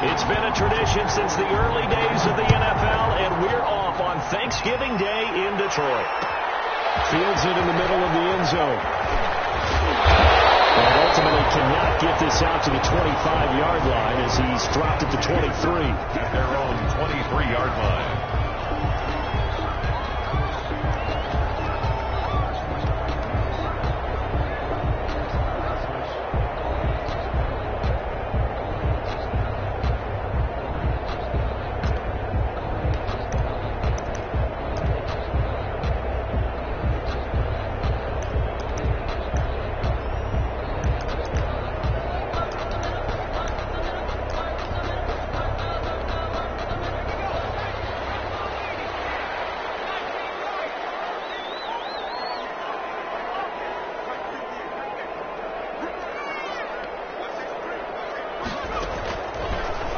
It's been a tradition since the early days of the NFL, and we're off on Thanksgiving Day in Detroit. Fields it in the middle of the end zone. And ultimately cannot get this out to the 25-yard line as he's dropped at the 23. At their own 23-yard line.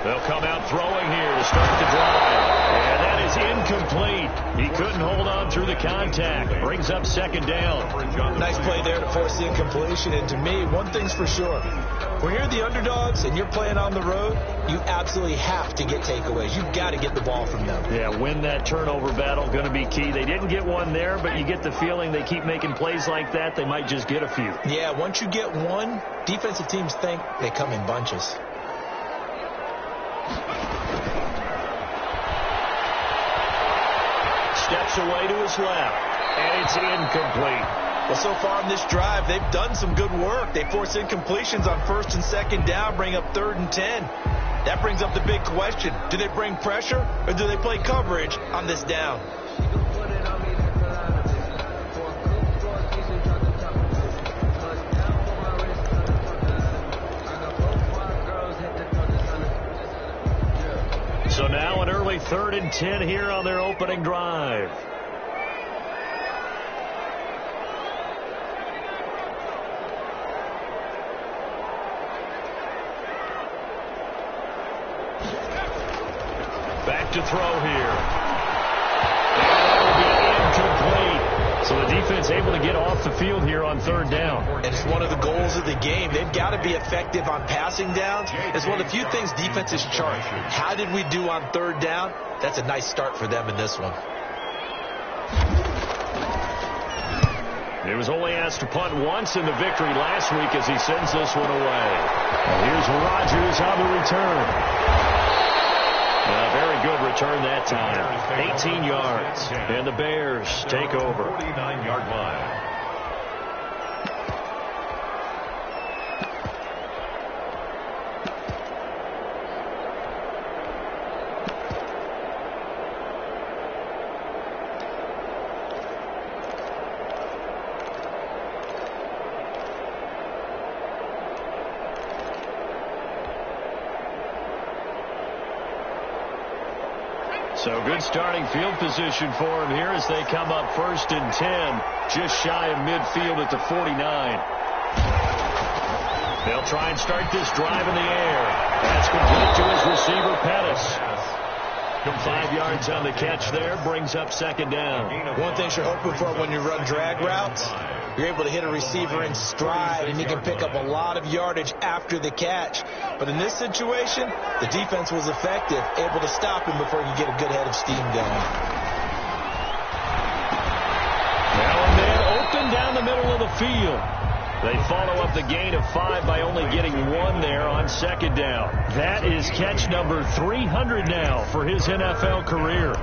They'll come out throwing here to start the drive. And that is incomplete. He couldn't hold on through the contact. Brings up second down. Nice play there to force the incompletion. And to me, one thing's for sure. When you're the underdogs and you're playing on the road, you absolutely have to get takeaways. You've got to get the ball from them. Yeah, win that turnover battle, going to be key. They didn't get one there, but you get the feeling they keep making plays like that, they might just get a few. Yeah, once you get one, defensive teams think they come in bunches. Steps away to his left, and it's incomplete. Well, so far in this drive, they've done some good work. They force incompletions on first and second down, bring up 3rd and 10. That brings up the big question. Do they bring pressure, or do they play coverage on this down? So now an early 3rd and 10 here on their opening drive. Back to throw here. And that'll be incomplete. So the defense able to get off the field here on 3rd down. And it's one of the goals of the game. They've got to be effective on passing downs. It's one of the few things defenses chart. How did we do on 3rd down? That's a nice start for them in this one. He was only asked to punt once in the victory last week as he sends this one away. And here's Rodgers on the return. A very good return that time. 18 yards. And the Bears take over. 49-yard line. So good starting field position for him here as they come up 1st and 10, just shy of midfield at the 49. They'll try and start this drive in the air. That's complete to his receiver, Pettis. 5 yards on the catch there, brings up 2nd down. One thing you're hoping for when you run drag routes, you're able to hit a receiver in stride, and you can pick up a lot of yardage after the catch. But in this situation, the defense was effective, able to stop him before you get a good head of steam going. Now a man open down the middle of the field. They follow up the gain of 5 by only getting 1 there on 2nd down. That is catch number 300 now for his NFL career.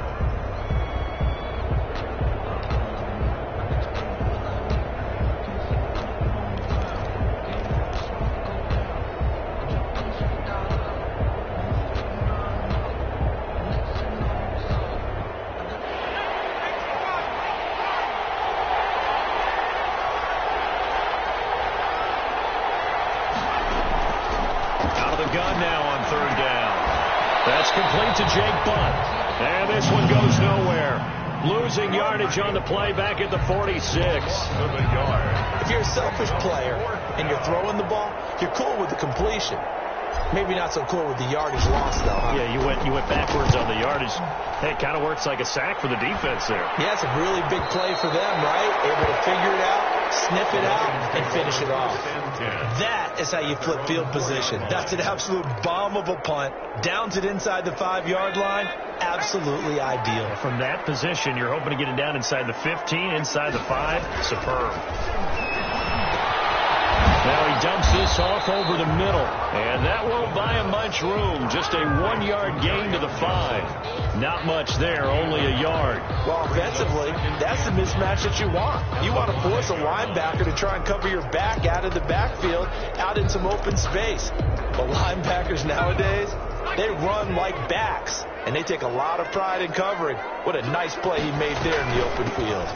Gun now on 3rd down. That's complete to Jake Butt. And this one goes nowhere. Losing yardage on the play back at the 46. If you're a selfish player and you're throwing the ball, you're cool with the completion. Maybe not so cool with the yardage loss, though, huh? Yeah, you went backwards on the yardage. Hey, it kind of works like a sack for the defense there. Yeah, it's a really big play for them, right? Able to figure it out, sniff it out, and finish it off. That is how you flip field position. That's an absolute bomb of a punt. Downs it inside the 5-yard line. Absolutely ideal. From that position, you're hoping to get it down inside the 15, inside the 5. Superb. Now he dumps this off over the middle, and that won't buy him much room. Just a 1-yard gain to the 5. Not much there, only a yard. Well, offensively, that's the mismatch that you want. You want to force a linebacker to try and cover your back out of the backfield, out in some open space. But linebackers nowadays, they run like backs, and they take a lot of pride in covering. What a nice play he made there in the open field.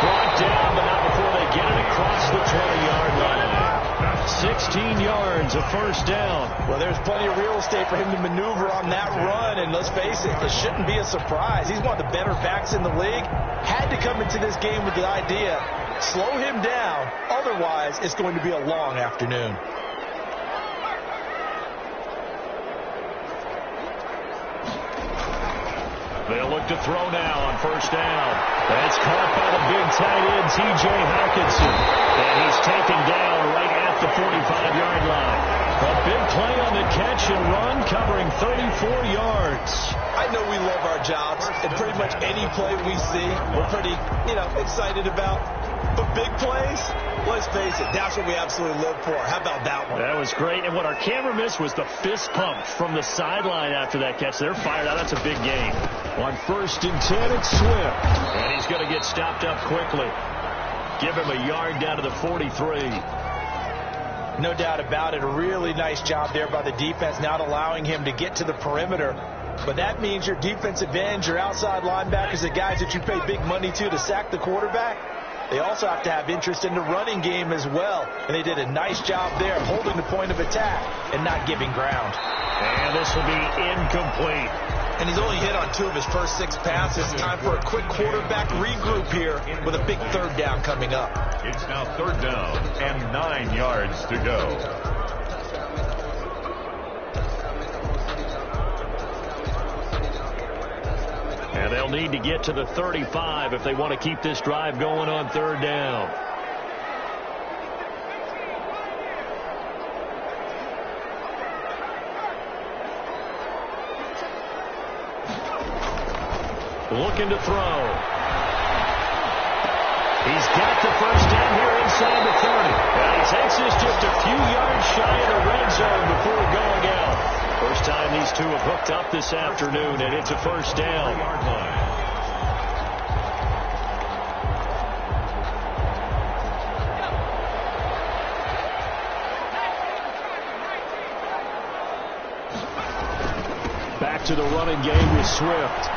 Brought down, but not before they get it across the 20-yard line. 16 yards, a first down. Well, there's plenty of real estate for him to maneuver on that run, and let's face it, it shouldn't be a surprise. He's one of the better backs in the league. Had to come into this game with the idea, slow him down, otherwise it's going to be a long afternoon. They'll look to throw now on first down. That's caught by the big tight end, T.J. Hawkinson. And he's taken down right at the 45-yard line. A big play on the catch and run, covering 34 yards. I know we love our jobs, and pretty much any play we see, we're pretty, excited about. But big plays, let's face it, that's what we absolutely live for. How about that one? That was great. And what our camera missed was the fist pump from the sideline after that catch. They're fired out. That's a big game. On 1st and 10, it's Swift. And he's going to get stopped up quickly. Give him a yard down to the 43. No doubt about it. A really nice job there by the defense, not allowing him to get to the perimeter. But that means your defensive ends, your outside linebackers, the guys that you pay big money to sack the quarterback, they also have to have interest in the running game as well. And they did a nice job there of holding the point of attack and not giving ground. And this will be incomplete. And he's only hit on 2 of his first 6 passes. Time for a quick quarterback regroup here with a big 3rd down coming up. It's now 3rd down and 9 yards to go. And they'll need to get to the 35 if they want to keep this drive going on 3rd down. Looking to throw. He's got the first down here inside the 30. And he takes this just a few yards shy of the red zone before going out. First time these two have hooked up this afternoon, and it's a first down. Back to the running game with Swift.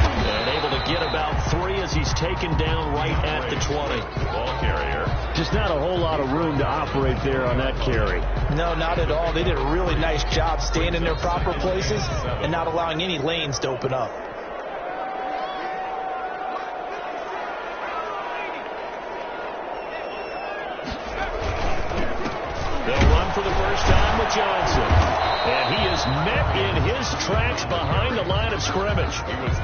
And able to get about 3 as he's taken down right at the 20. Ball carrier. Just not a whole lot of room to operate there on that carry. No, not at all. They did a really nice job staying in their proper places and not allowing any lanes to open up. They'll run for the first time with Johnson. And he is met in his tracks behind the line of scrimmage.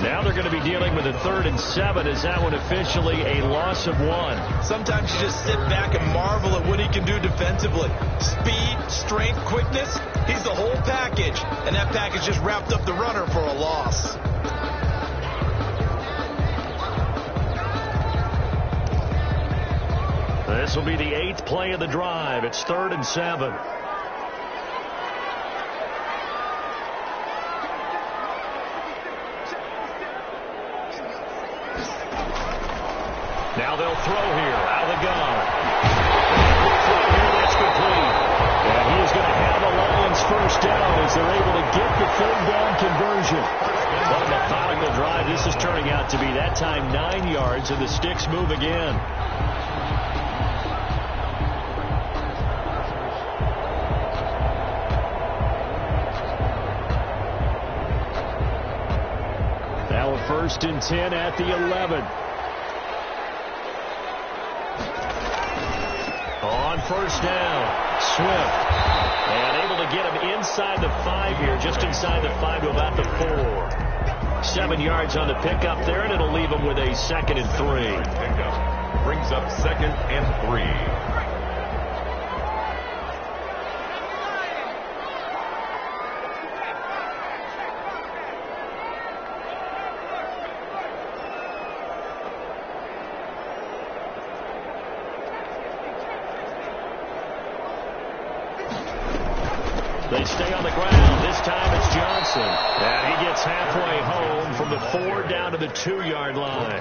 Now they're going to be dealing with a 3rd and 7. Is that one officially a loss of 1? Sometimes you just sit back and marvel at what he can do defensively. Speed, strength, quickness, he's the whole package. And that package just wrapped up the runner for a loss. This will be the 8th play of the drive. It's 3rd and 7. Now they'll throw here out of the gun. That's complete. And he is going to have the Lions first down as they're able to get the 3rd down conversion. What a methodical drive this is turning out to be. That time 9 yards, and the sticks move again. Now a 1st and 10 at the 11. On first down, Swift. And able to get him inside the 5 here, just inside the 5 to about the 4. 7 yards on the pickup there, and it'll leave them with a 2nd and 3. Pickup brings up 2nd and 3. They stay on the ground. This time it's Johnson. And he gets halfway home from the 4 down to the 2-yard line.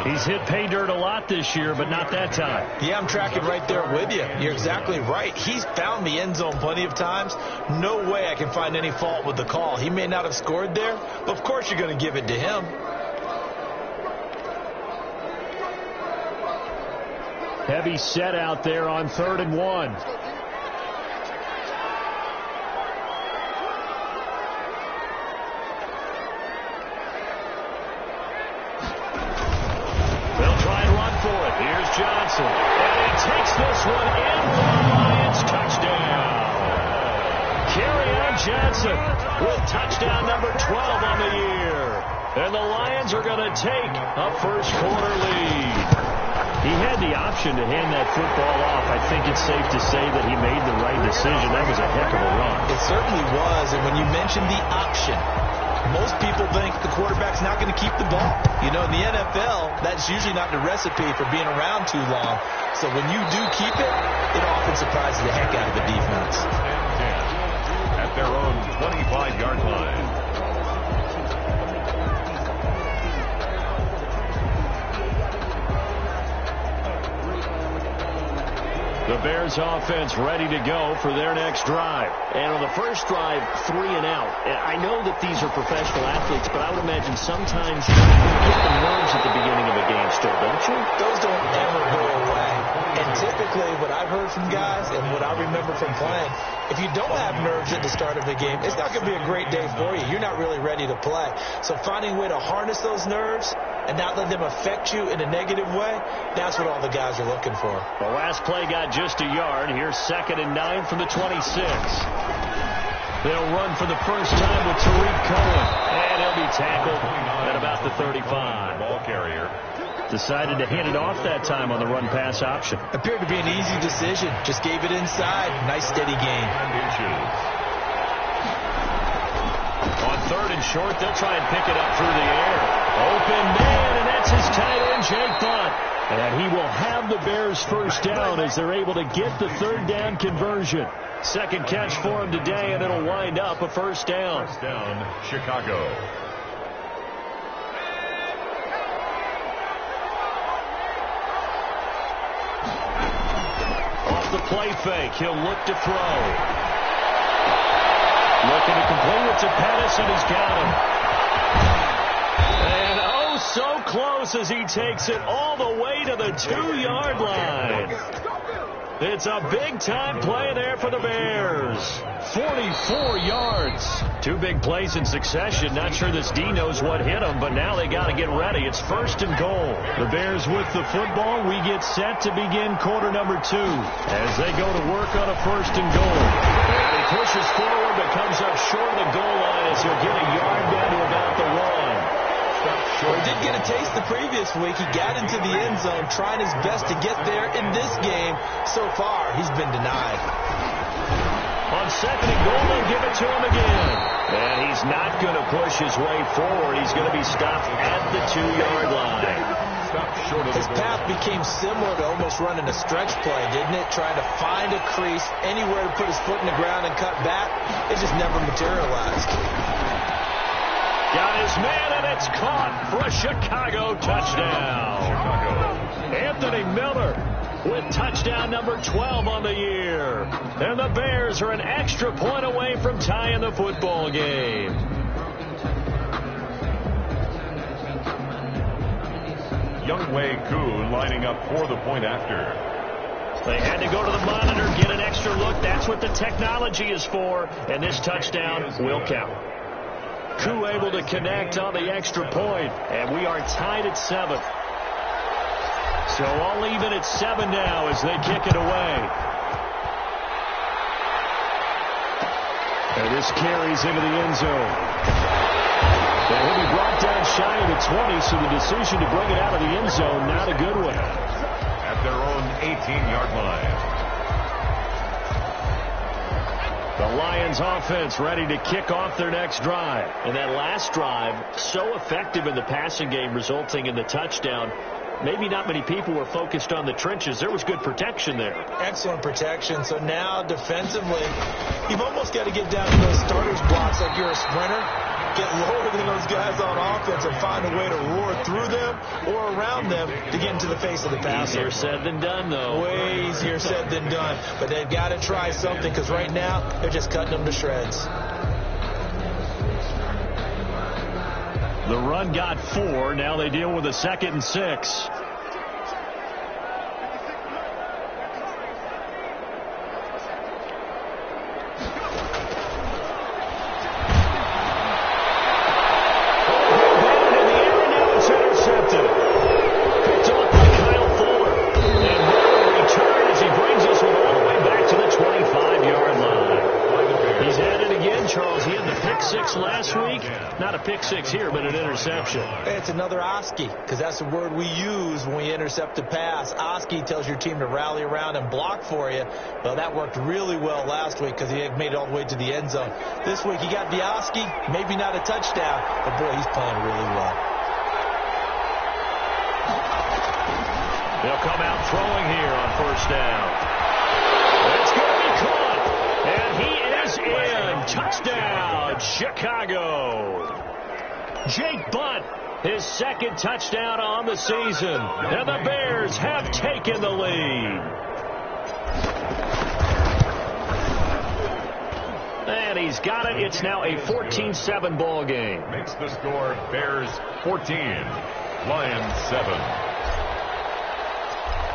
He's hit pay dirt a lot this year, but not that time. Yeah, I'm tracking right there with you. You're exactly right. He's found the end zone plenty of times. No way I can find any fault with the call. He may not have scored there, but of course you're going to give it to him. Heavy set out there on 3rd and 1. Johnson, and he takes this one in for the Lions. Touchdown. Kerryon Johnson with touchdown number 12 on the year. And the Lions are going to take a first-quarter lead. He had the option to hand that football off. I think it's safe to say that he made the right decision. That was a heck of a run. It certainly was, and when you mentioned the option, most people think the quarterback's not going to keep the ball. You know, in the NFL, that's usually not the recipe for being around too long. So when you do keep it, it often surprises the heck out of the defense. At their own 25-yard line. The Bears offense ready to go for their next drive. And on the first drive, 3 and out. I know that these are professional athletes, but I would imagine sometimes you get the nerves at the beginning of a game still, don't you? Those don't ever go away. And typically what I've heard from guys and what I remember from playing, if you don't have nerves at the start of a game, it's not going to be a great day for you. You're not really ready to play. So finding a way to harness those nerves and not let them affect you in a negative way, that's what all the guys are looking for. The last play got just a yard. Here's 2nd and 9 from the 26. They'll run for the first time with Tariq Cohen. And he'll be tackled at about the 35. Ball carrier. Decided to hand it off that time on the run-pass option. Appeared to be an easy decision. Just gave it inside. Nice steady gain. On 3rd and short, they'll try and pick it up through the air. Open man, and that's his tight end, Jake Butt. And he will have the Bears first down as they're able to get the 3rd down conversion. Second catch for him today, and it'll wind up a first down. First down, Chicago. Off the play fake, he'll look to throw. Looking to complete it to Pettis, and he's got him. And oh, so close as he takes it all the way to the 2-yard line. It's a big-time play there for the Bears. 44 yards. 2 big plays in succession. Not sure this D knows what hit him, but now they got to get ready. It's 1st and goal. The Bears with the football. We get set to begin quarter number 2 as they go to work on a 1st and goal. And he pushes forward but comes up short of the goal line as he'll get a yard down to about the 1. Well, he did get a taste the previous week. He got into the end zone trying his best to get there in this game. So far, he's been denied. On 2nd and goal, they'll give it to him again. And he's not going to push his way forward. He's going to be stopped at the 2-yard line. His path became similar to almost running a stretch play, didn't it? Trying to find a crease, anywhere to put his foot in the ground and cut back. It just never materialized. Got his man, and it's caught for a Chicago touchdown. Anthony Miller with touchdown number 12 on the year. And the Bears are an extra point away from tying the football game. Younghoe Koo lining up for the point after. They had to go to the monitor, get an extra look. That's what the technology is for. And this touchdown will count. Koo able to connect on the extra point, and we are tied at 7. So all even at 7 now as they kick it away. And this carries into the end zone. And he'll be brought down shy of the 20, so the decision to bring it out of the end zone, not a good one. At their own 18-yard line. The Lions offense ready to kick off their next drive. And that last drive, so effective in the passing game, resulting in the touchdown. Maybe not many people were focused on the trenches. There was good protection there. Excellent protection. So now defensively, you've almost got to get down to those starters blocks like you're a sprinter. Get lower than those guys on offense and find a way to roar through them or around them to get into the face of the passer. Easier said than done, though. Way easier said than done. But they've got to try something because right now they're just cutting them to shreds. The run got 4. Now they deal with a 2nd and 6. Pick 6 here, but an interception. It's another Oski, because that's the word we use when we intercept a pass. Oski tells your team to rally around and block for you. Well, that worked really well last week because he had made it all the way to the end zone. This week he got the Oski, maybe not a touchdown, but boy, he's playing really well. They'll come out throwing here on 1st down. It's going to be caught, and he is in. Touchdown, Chicago. Jake Butt, his 2nd touchdown on the season. And the Bears have taken the lead. And he's got it. It's now a 14-7 ball game. Makes the score Bears 14, Lions 7.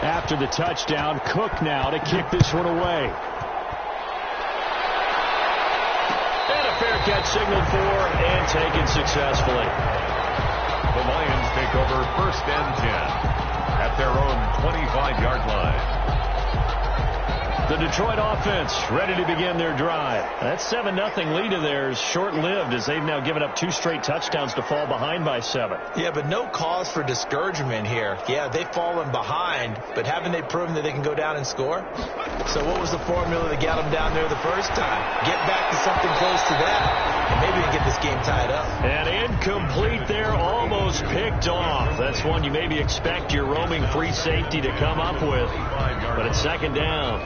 After the touchdown, Cook now to kick this one away. Fair catch signaled for and taken successfully. The Lions take over 1st and 10 at their own 25-yard line. The Detroit offense ready to begin their drive. That 7-0 lead of theirs short-lived as they've now given up 2 straight touchdowns to fall behind by 7. Yeah, but no cause for discouragement here. Yeah, they've fallen behind, but haven't they proven that they can go down and score? So what was the formula that got them down there the first time? Get back to something close to that, and maybe we can get this game tied up. And incomplete there, almost picked off. That's one you maybe expect your roaming free safety to come up with, but it's 2nd down.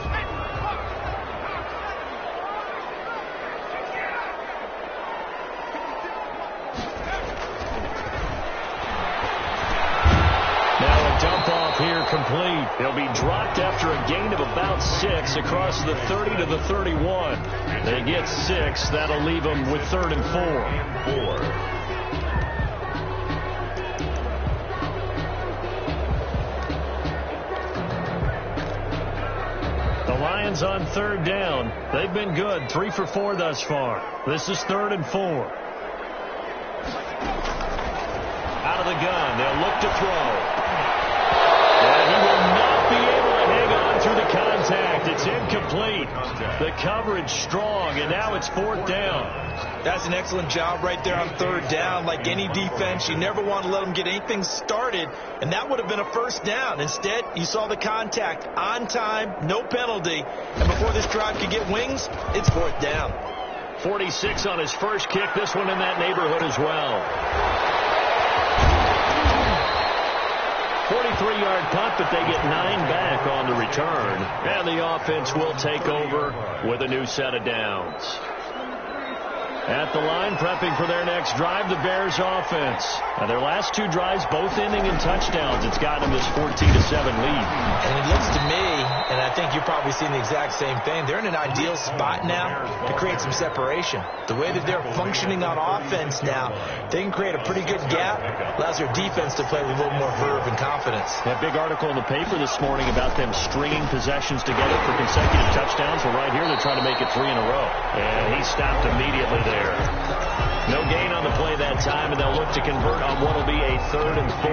Here complete. He'll be dropped after a gain of about 6 across the 30 to the 31. They get 6. That'll leave them with 3rd and 4. The Lions on 3rd down. They've been good. 3 for 4 thus far. This is 3rd and 4. Out of the gun. They'll look to throw. And he will not be able to hang on through the contact. It's incomplete. The coverage strong, and now it's 4th down. That's an excellent job right there on 3rd down. Like any defense, you never want to let them get anything started, and that would have been a 1st down. Instead, you saw the contact on time, no penalty, and before this drive could get wings, it's 4th down. 46 on his first kick. This one in that neighborhood as well. 43-yard punt, but they get 9 back on the return. And the offense will take over with a new set of downs. At the line, prepping for their next drive, the Bears offense. Now, their last 2 drives, both ending in touchdowns. It's gotten them this 14-7 lead. And it looks to me, and I think you're probably seeing the exact same thing, they're in an ideal spot now to create some separation. The way that they're functioning on offense now, they can create a pretty good gap. Allows their defense to play with a little more verve and confidence. That big article in the paper this morning about them stringing possessions together for consecutive touchdowns. Well, right here, they're trying to make it 3 in a row. And he stopped immediately there. No gain on the play that time, and they'll look to convert on what will be a 3rd and 4.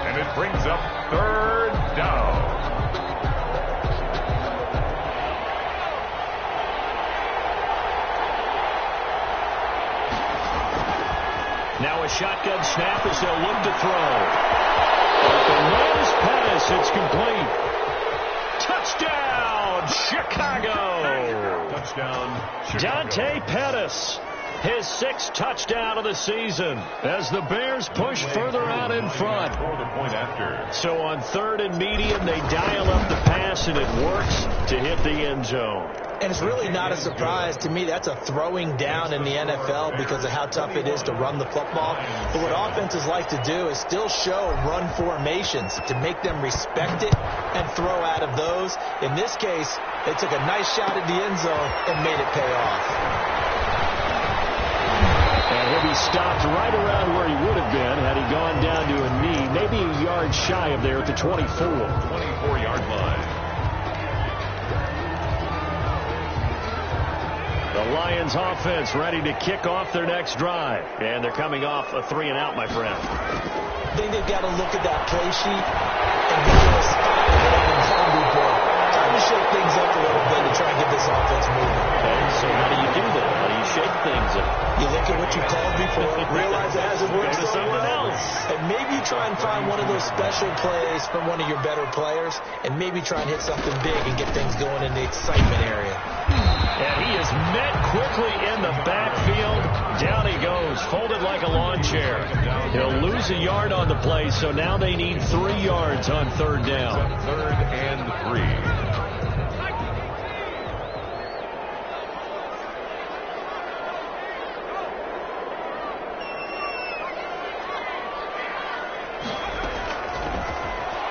And it brings up 3rd down. a shotgun snap as they'll look to throw. There's Pettis. It's complete. Touchdown, Chicago. Touchdown, Chicago. Dante Pettis. His 6th touchdown of the season as the Bears push further out in front. For the point after. So on 3rd and medium, they dial up the pass, and it works to hit the end zone. And it's really not a surprise to me. That's a throwing down in the NFL because of how tough it is to run the football. But what offenses like to do is still show run formations to make them respect it and throw out of those. In this case, they took a nice shot at the end zone and made it pay off. And he'll be stopped right around where he would have been had he gone down to a knee, maybe a yard shy of there at the 24. 24-yard line. The Lions offense ready to kick off their next drive. And they're coming off a 3-and-out, my friend. I think they've got to look at that play sheet and get to a spot where they've been hungry for. Time to shake things up a little bit to try and get this offense moving. Okay, so how do you do that? How do you shake things up? You look at what you called before, realize it hasn't worked Go to so something well, else. and maybe you try and find one of those special plays from one of your better players, and maybe try and hit something big and get things going in the excitement area. And he is met quickly in the backfield. Down he goes, folded like a lawn chair. He'll lose a yard on the play, so now they need 3 yards on 3rd down. 3rd and 3.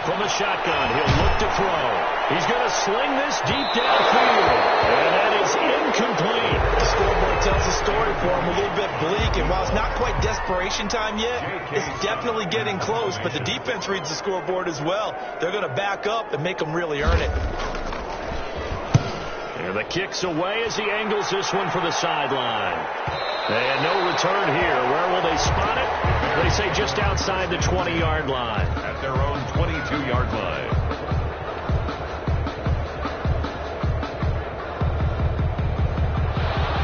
From the shotgun, he'll look to throw. He's going to sling this deep downfield. And that is incomplete. The scoreboard tells the story for him, a little bit bleak, and while it's not quite desperation time yet, it's definitely getting close, but the defense reads the scoreboard as well. They're going to back up and make them really earn it. And the kick's away as he angles this one for the sideline. And no return here. Where will they spot it? They say just outside the 20-yard line. At their own 22-yard line.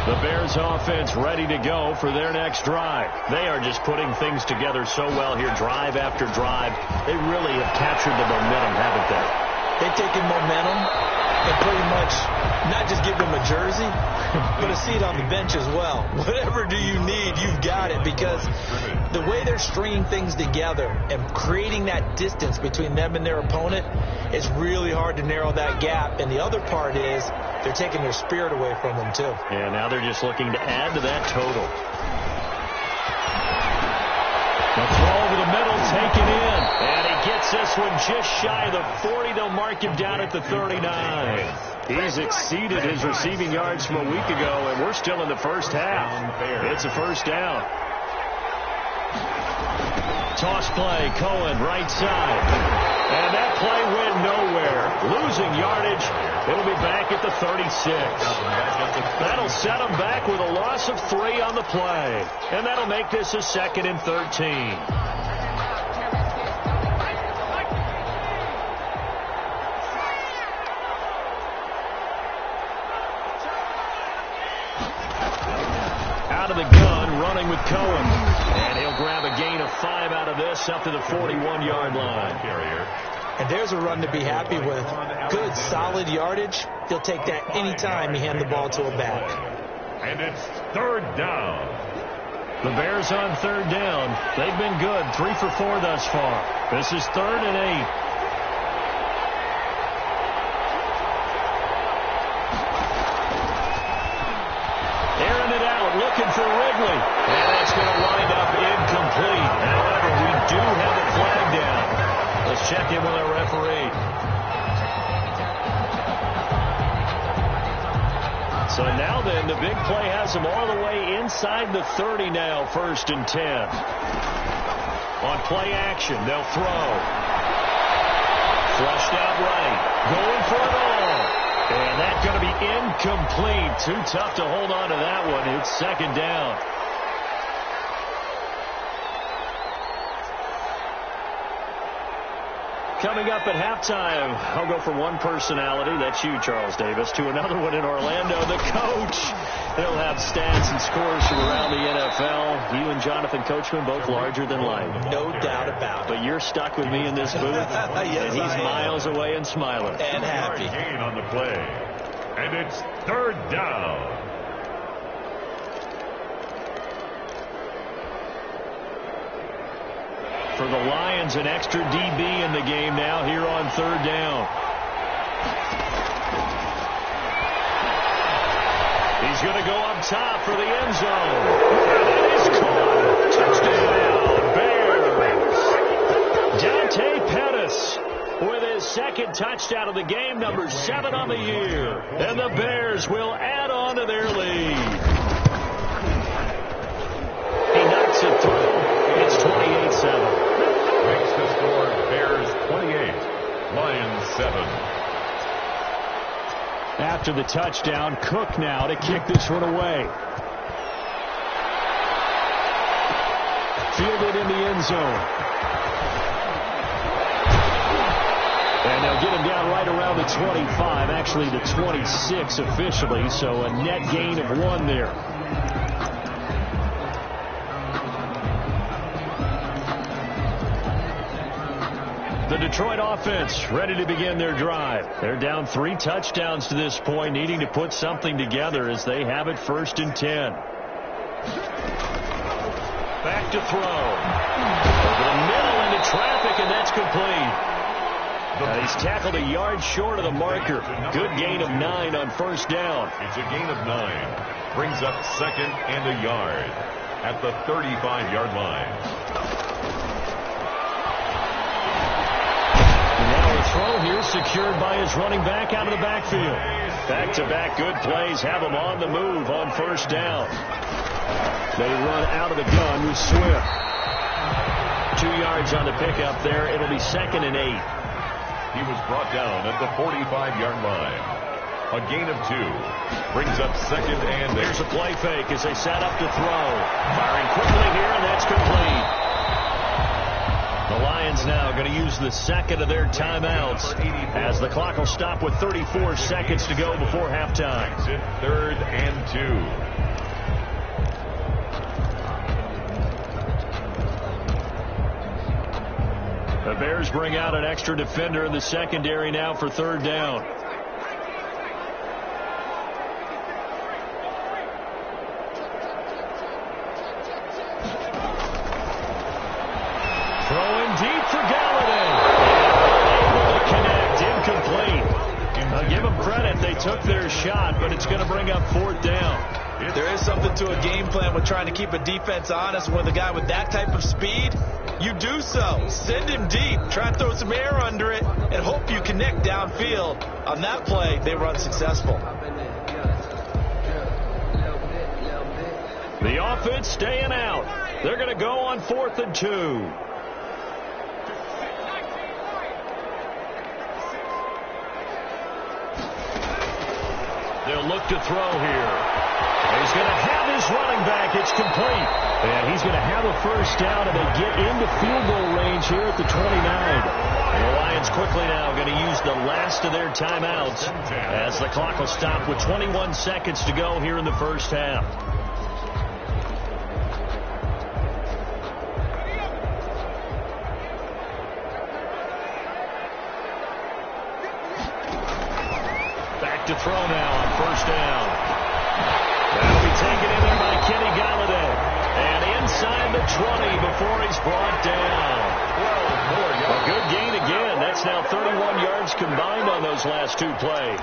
The Bears offense ready to go for their next drive. They are just putting things together so well here, drive after drive. They really have captured the momentum, haven't they? They've taken momentum and pretty much not just give them a jersey, but a seat on the bench as well. Whatever do you need, you've got it, because the way they're stringing things together and creating that distance between them and their opponent, it's really hard to narrow that gap. And the other part is they're taking their spirit away from them, too. And now they're just looking to add to that total. The throw over the middle, taken in. And he gets this one just shy of the 40. They'll mark him down at the 39. He's exceeded his receiving yards from a week ago, and we're still in the first half. It's a first down. Toss play, Cohen, right side. And that play went nowhere. Losing yardage. It'll be back at the 36. That'll set them back with a loss of 3 on the play. And that'll make this a 2nd and 13. Out of the gun, running with Cohen. And he'll grab a gain of 5 out of this up to the 41-yard line. And there's a run to be happy with. Good, solid yardage. He'll take that anytime you hand the ball to a back. And it's 3rd down. The Bears on 3rd down. They've been good. 3 for 4 thus far. This is 3rd and 8. Airing it out, looking for Wrigley. And that's going to wind up incomplete. However, we do have a flag down. Let's check in with our referee. So now then, the big play has them all the way inside the 30 now, 1st and 10. On play action, they'll throw. Flushed out right. Going for it all. And that's going to be incomplete. Too tough to hold on to that one. It's 2nd down. Coming up at halftime, I'll go from one personality, that's you, Charles Davis, to another one in Orlando, the coach. He'll have stats and scores from around the NFL. You and Jonathan Coachman, both larger than life. No doubt about it. But you're stuck with me in this booth, yes, and he's miles away and smiling. And happy. Gain on the play. And it's third down. For the Lions, an extra DB in the game now here on third down. He's going to go up top for the end zone. And it is caught. Touchdown, Bears. Dante Pettis with his second touchdown of the game, number 7 on the year. And the Bears will add on to their lead. He knocks it through. It's 28-7. Makes the score Bears 28, Lions 7. After the touchdown, Cook now to kick this one away. Fielded in the end zone. And they'll get him down right around the 25, actually the 26 officially, so a net gain of 1 there. The Detroit offense ready to begin their drive. They're down 3 touchdowns to this point, needing to put something together as they have it 1st and 10. Back to throw. Over the middle into traffic, and that's complete. He's tackled a yard short of the marker. Good gain of 9 on 1st down. It's a gain of 9. Brings up 2nd and a yard at the 35-yard line. Throw here secured by his running back out of the backfield. Back-to-back good plays have him on the move on 1st down. They run out of the gun with Swift. 2 yards on the pickup there. It'll be 2nd and 8. He was brought down at the 45-yard line. A gain of 2. Brings up 2nd and 8. There's a play fake as they set up to throw. Firing quickly here, and that's complete. The Lions now going to use the 2nd of their timeouts as the clock will stop with 34 seconds to go before halftime. 3rd and 2. The Bears bring out an extra defender in the secondary now for 3rd down. Throwing deep for Galladay. Able to connect. Incomplete. I'll give them credit. They took their shot, but it's going to bring up 4th down. There is something to a game plan with trying to keep a defense honest with a guy with that type of speed. You do so. Send him deep. Try and throw some air under it and hope you connect downfield. On that play, they were unsuccessful. The offense staying out. They're going to go on 4th and 2. They'll look to throw here. He's going to have his running back. It's complete. And he's going to have a 1st down, and they get into field goal range here at the 29. And the Lions quickly now going to use the last of their timeouts as the clock will stop with 21 seconds to go here in the 1st half. To throw now on 1st down. That'll be taken in there by Kenny Galladay. And inside the 20 before he's brought down. A good gain again. That's now 31 yards combined on those last 2 plays.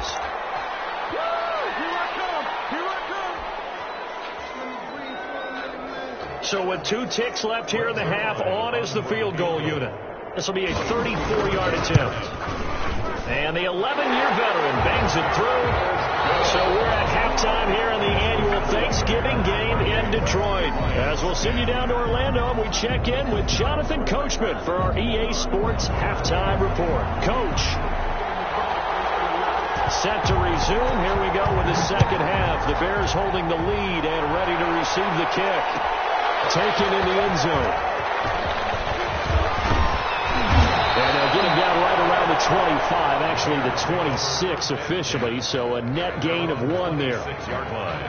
So with 2 ticks left here in the half, on is the field goal unit. This will be a 34-yard attempt. And the 11-year veteran bangs it through. So we're at halftime here in the annual Thanksgiving game in Detroit. As we'll send you down to Orlando, and we check in with Jonathan Coachman for our EA Sports Halftime Report. Coach. Set to resume. Here we go with the 2nd half. The Bears holding the lead and ready to receive the kick. Taken in the end zone. And they'll get him down right the 25, actually the 26 officially, so a net gain of 1 there. 6-yard line.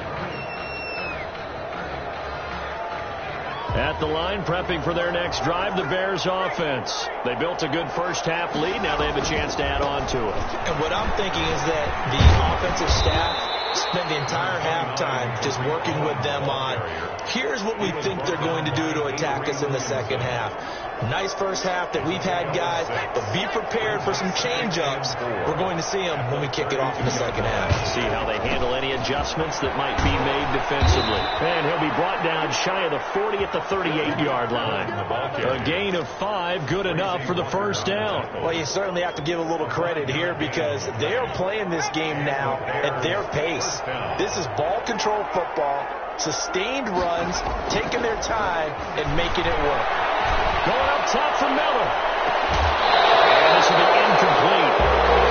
At the line, prepping for their next drive, the Bears offense. They built a good first-half lead. Now they have a chance to add on to it. And what I'm thinking is that the offensive staff spent the entire halftime just working with them on, here's what we think they're going to do to attack us in the second half. Nice first half that we've had, guys, but be prepared for some change-ups. We're going to see them when we kick it off in the second half. See how they handle any adjustments that might be made defensively. And he'll be brought down shy of the 40 at the 38-yard line. A gain of 5, good enough for the first down. Well, you certainly have to give a little credit here because they are playing this game now at their pace. This is ball control football, sustained runs, taking their time, and making it work. Going up top for Miller. And this will be incomplete.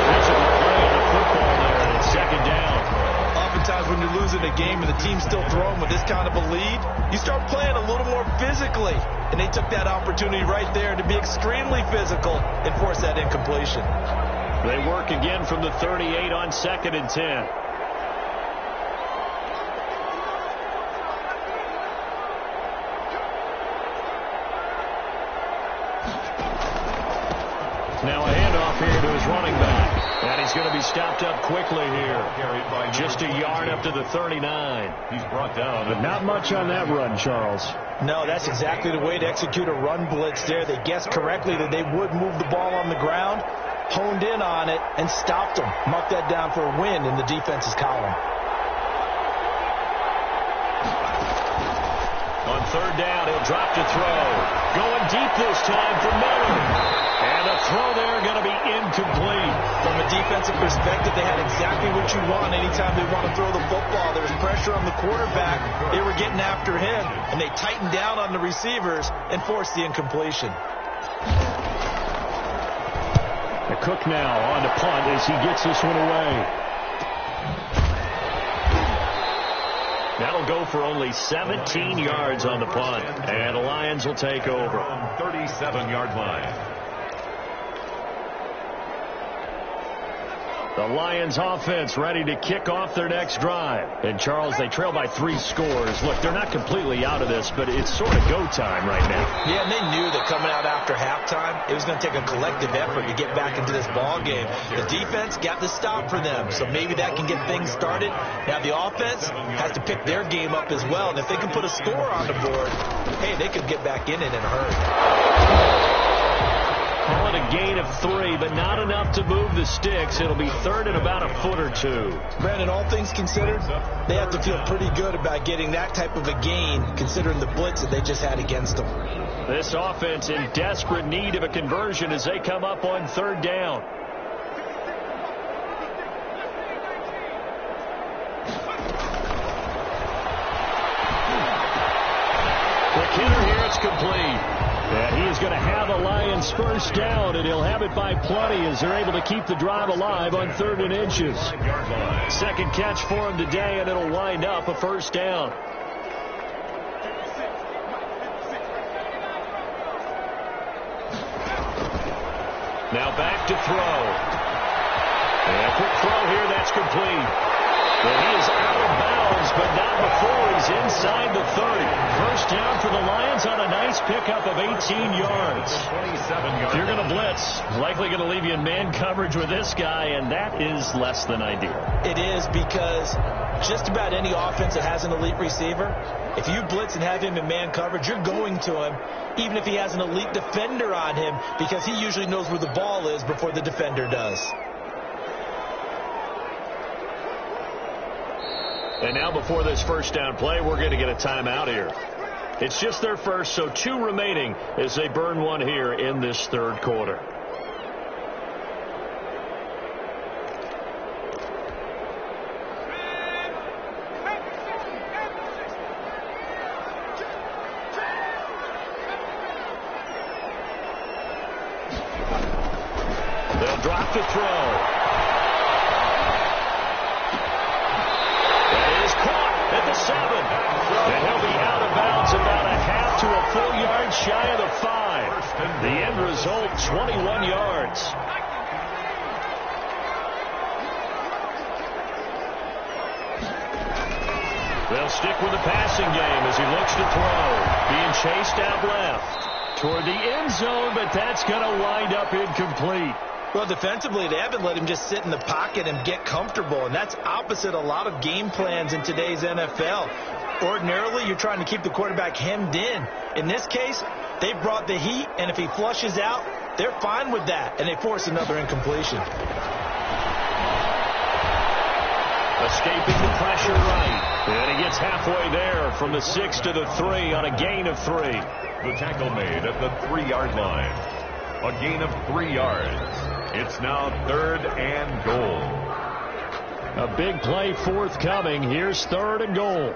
Physical play on the football there, and it's second down. Oftentimes when you're losing a game and the team's still throwing with this kind of a lead, you start playing a little more physically. And they took that opportunity right there to be extremely physical and force that incompletion. They work again from the 38 on 2nd and 10. Now a handoff here to his running back. And he's going to be stopped up quickly here. Just a yard up to the 39. He's brought down. But not much on that run, Charles. No, that's exactly the way to execute a run blitz there. They guessed correctly that they would move the ball on the ground, honed in on it, and stopped them. Marked that down for a win in the defense's column. On 3rd down, he'll drop to throw. Going deep this time for Miller. And the throw there going to be incomplete. From a defensive perspective, they had exactly what you want anytime they want to throw the football. There was pressure on the quarterback. They were getting after him, and they tightened down on the receivers and forced the incompletion. The Cook now on to punt as he gets this one away. That'll go for only 17 yards on the punt. And the Lions will take over. 37-yard line. The Lions offense ready to kick off their next drive. And, Charles, they trail by 3 scores. Look, they're not completely out of this, but it's sort of go time right now. Yeah, and they knew that coming out after halftime, it was going to take a collective effort to get back into this ball game. The defense got the stop for them, so maybe that can get things started. Now, the offense has to pick their game up as well, and if they can put a score on the board, hey, they could get back in it in a hurry. Call it a gain of 3, but not enough to move the sticks. It'll be 3rd and about a foot or 2. Brandon, all things considered, they have to feel pretty good about getting that type of a gain, considering the blitz that they just had against them. This offense in desperate need of a conversion as they come up on 3rd down. Quick hitter here, it's complete. And he is going to have a Lions first down, and he'll have it by plenty as they're able to keep the drive alive on 3rd and inches. Second catch for him today, and it'll wind up a first down. Now back to throw. And a quick throw here, that's complete. And he is out of bounds, but not before he's inside the 30. First down for the Lions on a nice pickup of 18 yards. If you're going to blitz, likely going to leave you in man coverage with this guy, and that is less than ideal. It is because just about any offense that has an elite receiver, if you blitz and have him in man coverage, you're going to him, even if he has an elite defender on him, because he usually knows where the ball is before the defender does. And now before this first down play, we're going to get a timeout here. It's just their first, so 2 remaining as they burn one here in this 3rd quarter. They'll drop the throw. At the 7. And he'll be out of bounds about a half to a full yard shy of the 5. The end result, 21 yards. They'll stick with the passing game as he looks to throw. Being chased out left toward the end zone, but that's going to wind up incomplete. Well, defensively, they haven't let him just sit in the pocket and get comfortable, and that's opposite a lot of game plans in today's NFL. Ordinarily, you're trying to keep the quarterback hemmed in. In this case, they brought the heat, and if he flushes out, they're fine with that, and they force another incompletion. Escaping the pressure right. And he gets halfway there from the 6 to the 3 on a gain of 3. The tackle made at the 3-yard line. A gain of 3 yards. It's now 3rd and goal. A big play forthcoming. Here's 3rd and goal.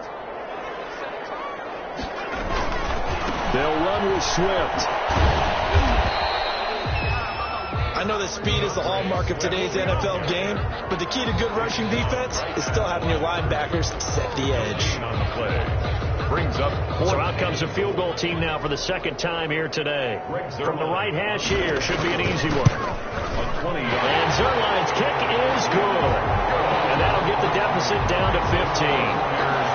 They'll run with Swift. I know that speed is the hallmark of today's NFL game, but the key to good rushing defense is still having your linebackers set the edge. On the play. Brings up So out comes a field goal team now for the second time here today. From the right hash here, should be an easy one. And Zerline's kick is good. And that'll get the deficit down to 15.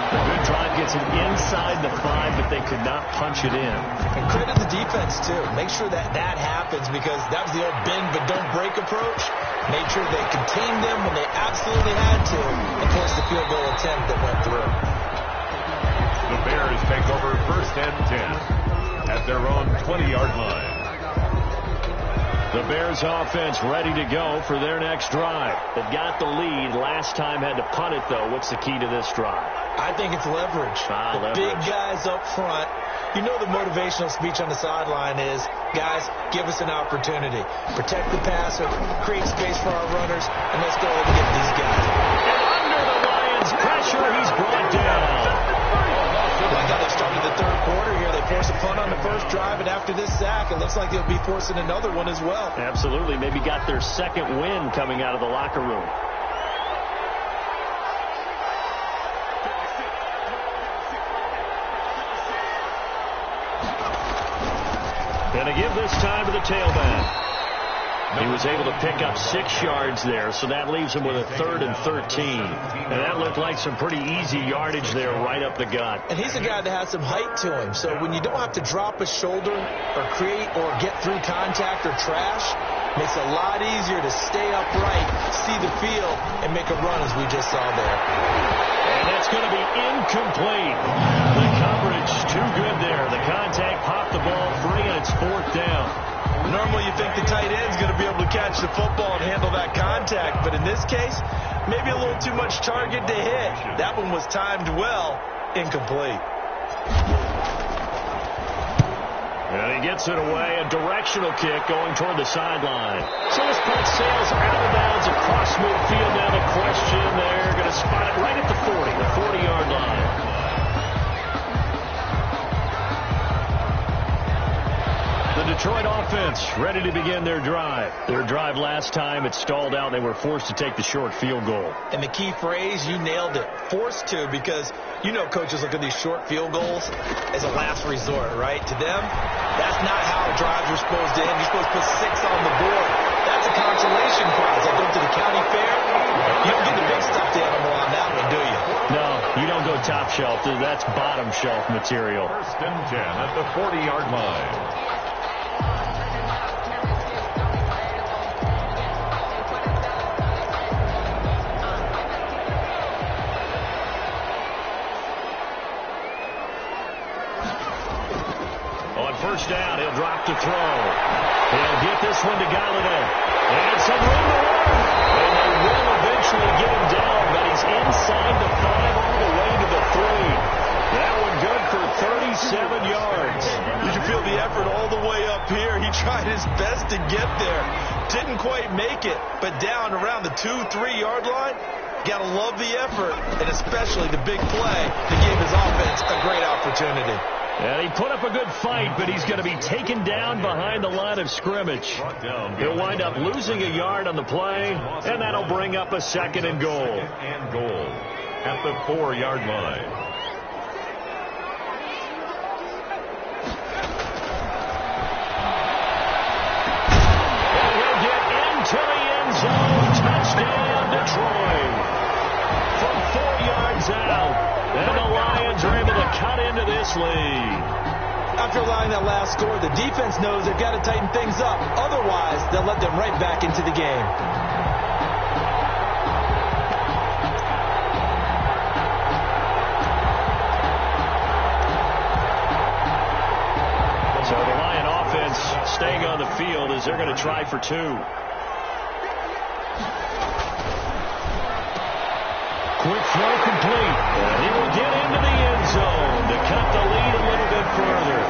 The good drive gets it inside the 5, but they could not punch it in. And credit the defense, too. Make sure that that happens, because that was the old bend but don't break approach. Made sure they contained them when they absolutely had to and forced the field goal attempt that went through. The Bears take over 1st and 10 at their own 20-yard line. The Bears offense ready to go for their next drive. They've got the lead. Last time had to punt it, though. What's the key to this drive? I think it's leverage. The big guys up front. You know the motivational speech on the sideline is, guys, give us an opportunity. Protect the passer, create space for our runners, and let's go ahead and get these guys. And under the Lions' pressure, he's brought down. Like how they started the 3rd quarter here. They forced a punt on the first drive, and after this sack, it looks like they'll be forcing another one as well. Absolutely. Maybe got their second win coming out of the locker room. And to give this time to the tailback. He was able to pick up 6 yards there, so that leaves him with a 3rd and 13. And that looked like some pretty easy yardage there right up the gut. And he's a guy that has some height to him, so when you don't have to drop a shoulder or create or get through contact or trash, makes it a lot easier to stay upright, see the field, and make a run as we just saw there. And that's going to be incomplete. The coverage too good there. The contact popped the ball free, and it's 4th down. Normally you think the tight end's going to be able to catch the football and handle that contact, but in this case, maybe a little too much target to hit. That one was timed well, incomplete. And he gets it away, a directional kick going toward the sideline. So this punt sails out of bounds across midfield. Now the question, they're going to spot it right at the 40, the 40-yard line. The Detroit offense ready to begin their drive. Their drive last time, it stalled out. They were forced to take the short field goal. And the key phrase, you nailed it, forced to, because you know coaches look at these short field goals as a last resort, right? To them, that's not how drives are supposed to end. You're supposed to put 6 on the board. That's a consolation prize. I think to the county fair, you don't get the big stuffed animal on that one, do you? No, you don't go top shelf. That's bottom shelf material. 1st and 10 at the 40-yard line. First down, he'll drop to throw. He'll get this one to Galladay. And some room to run. And they will eventually get him down, but he's inside the 5 all the way to the 3. That one good for 37 yards. You can feel the effort all the way up here. He tried his best to get there. Didn't quite make it, but down around the 2-3 yard line. Got to love the effort, and especially the big play that gave his offense a great opportunity. And he put up a good fight, but he's going to be taken down behind the line of scrimmage. He'll wind up losing a yard on the play, and that'll bring up a 2nd and goal. 2nd and goal at the 4-yard line. And he'll get into the end zone. Touchdown, Detroit. From 4 yards out. And the lead. After allowing that last score, the defense knows they've got to tighten things up. Otherwise, they'll let them right back into the game. So the Lion offense staying on the field as they're going to try for 2. Quick throw complete. And he will get into the end zone to cut the lead a little bit further.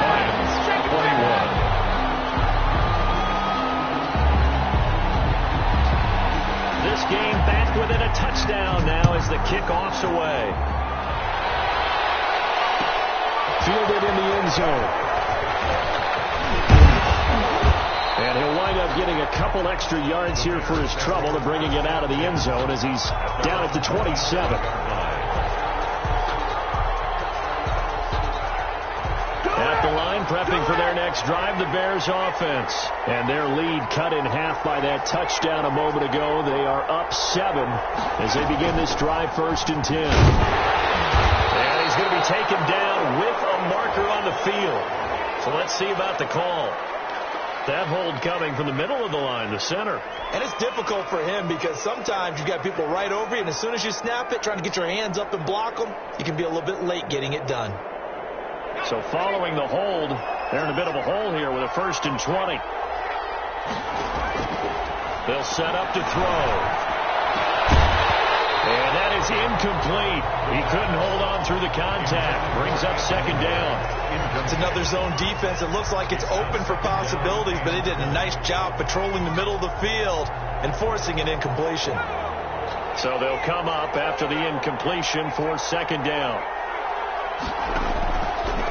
Lions 21. This game back within a touchdown now as the kickoff's away. Fielded in the end zone. And he'll wind up getting a couple extra yards here for his trouble to bringing it out of the end zone as he's down at the 27. At the line, prepping for their next drive, the Bears offense. And their lead cut in half by that touchdown a moment ago. They are up 7 as they begin this drive, 1st and 10. And he's going to be taken down with a marker on the field. So let's see about the call. That hold coming from the middle of the line, the center. And it's difficult for him because sometimes you've got people right over you, and as soon as you snap it, trying to get your hands up and block them, you can be a little bit late getting it done. So following the hold, they're in a bit of a hole here with a 1st and 20. They'll set up to throw. And that is incomplete. He couldn't hold on through the contact. Brings up 2nd down. It's another zone defense. It looks like it's open for possibilities, but they did a nice job patrolling the middle of the field and forcing an incompletion. So they'll come up after the incompletion for 2nd down.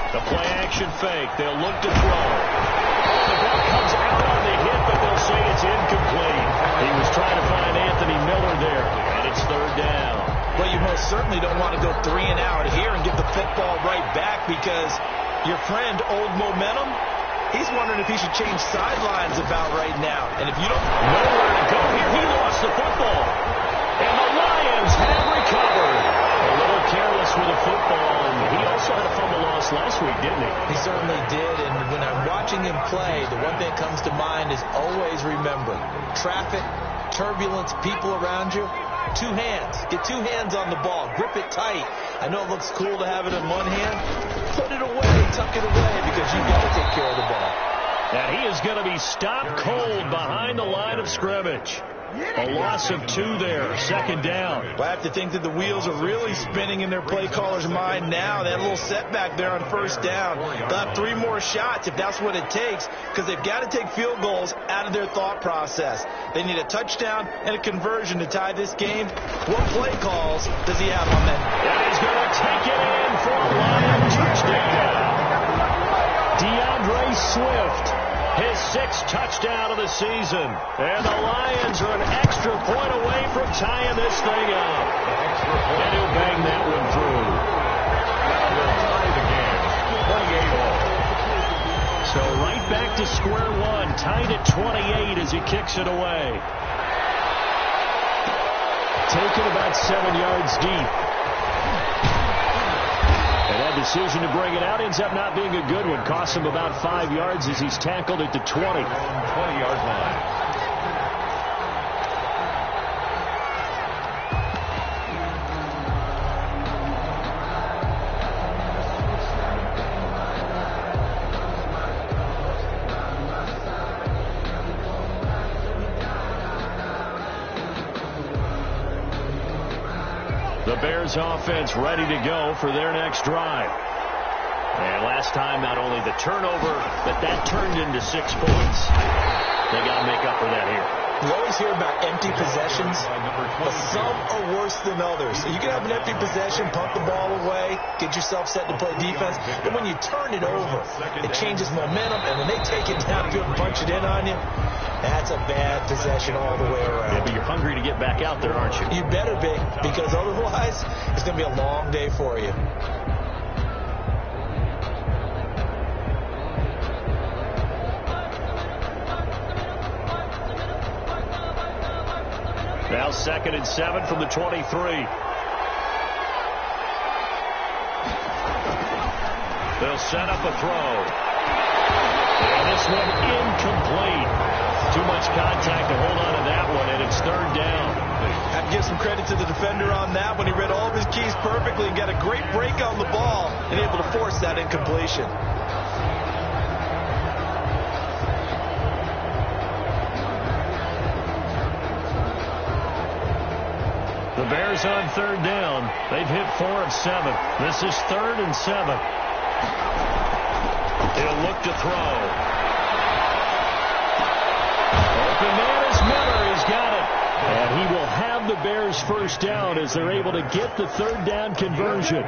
The play action fake. They'll look to throw. The ball comes out on the hit, but they'll say it's incomplete. He was trying to find Anthony Miller there, and it's 3rd down. Well, you most certainly don't want to go 3 and out here and give the football right back because your friend, Old Momentum, he's wondering if he should change sidelines about right now. And if you don't know where to go here, he lost the football. And the Lions have recovered. A little careless with the football, and he also had a fumble loss last week, didn't he? He certainly did, and when I'm watching him play, the one thing that comes to mind is always remember, traffic, turbulence, people around you, 2 hands. Get 2 hands on the ball. Grip it tight. I know it looks cool to have it in one hand. Put it away, tuck it away, because you've got to take care of the ball. And he is going to be stopped cold behind the line of scrimmage. A loss of 2 there, 2nd down. Well, I have to think that the wheels are really spinning in their play caller's mind now. They had a little setback there on 1st down. They'll have 3 more shots if that's what it takes, because they've got to take field goals out of their thought process. They need a touchdown and a conversion to tie this game. What play calls does he have on that? And he's going to take it in for a Lion touchdown. DeAndre Swift. His 6th touchdown of the season. And the Lions are an extra point away from tying this thing up. And he'll bang that one through. So right back to square one. Tied at 28 as he kicks it away. Taken about 7 yards deep. And that decision to bring it out ends up not being a good one. Costs him about 5 yards as he's tackled at the 20-yard line. The Bears offense ready to go for their next drive. And last time, not only the turnover, but that turned into 6 points. They got to make up for that here. We always hear about empty possessions, but some are worse than others. So you can have an empty possession, punt the ball away, get yourself set to play defense. But when you turn it over, it changes momentum, and when they take it down good and punch it in on you, that's a bad possession all the way around. Yeah, but you're hungry to get back out there, aren't you? You better be, because otherwise, it's going to be a long day for you. Now 2nd and 7 from the 23. They'll set up a throw. And this one incomplete. Too much contact to hold on to that one, and it's third down. I have to give some credit to the defender on that when he read all of his keys perfectly and got a great break on the ball and able to force that incompletion. The Bears on third down. They've hit 4 of 7. This is 3rd and 7. He'll look to throw. Open man is Miller. He's got it. And he will have the Bears first down as they're able to get the third down conversion.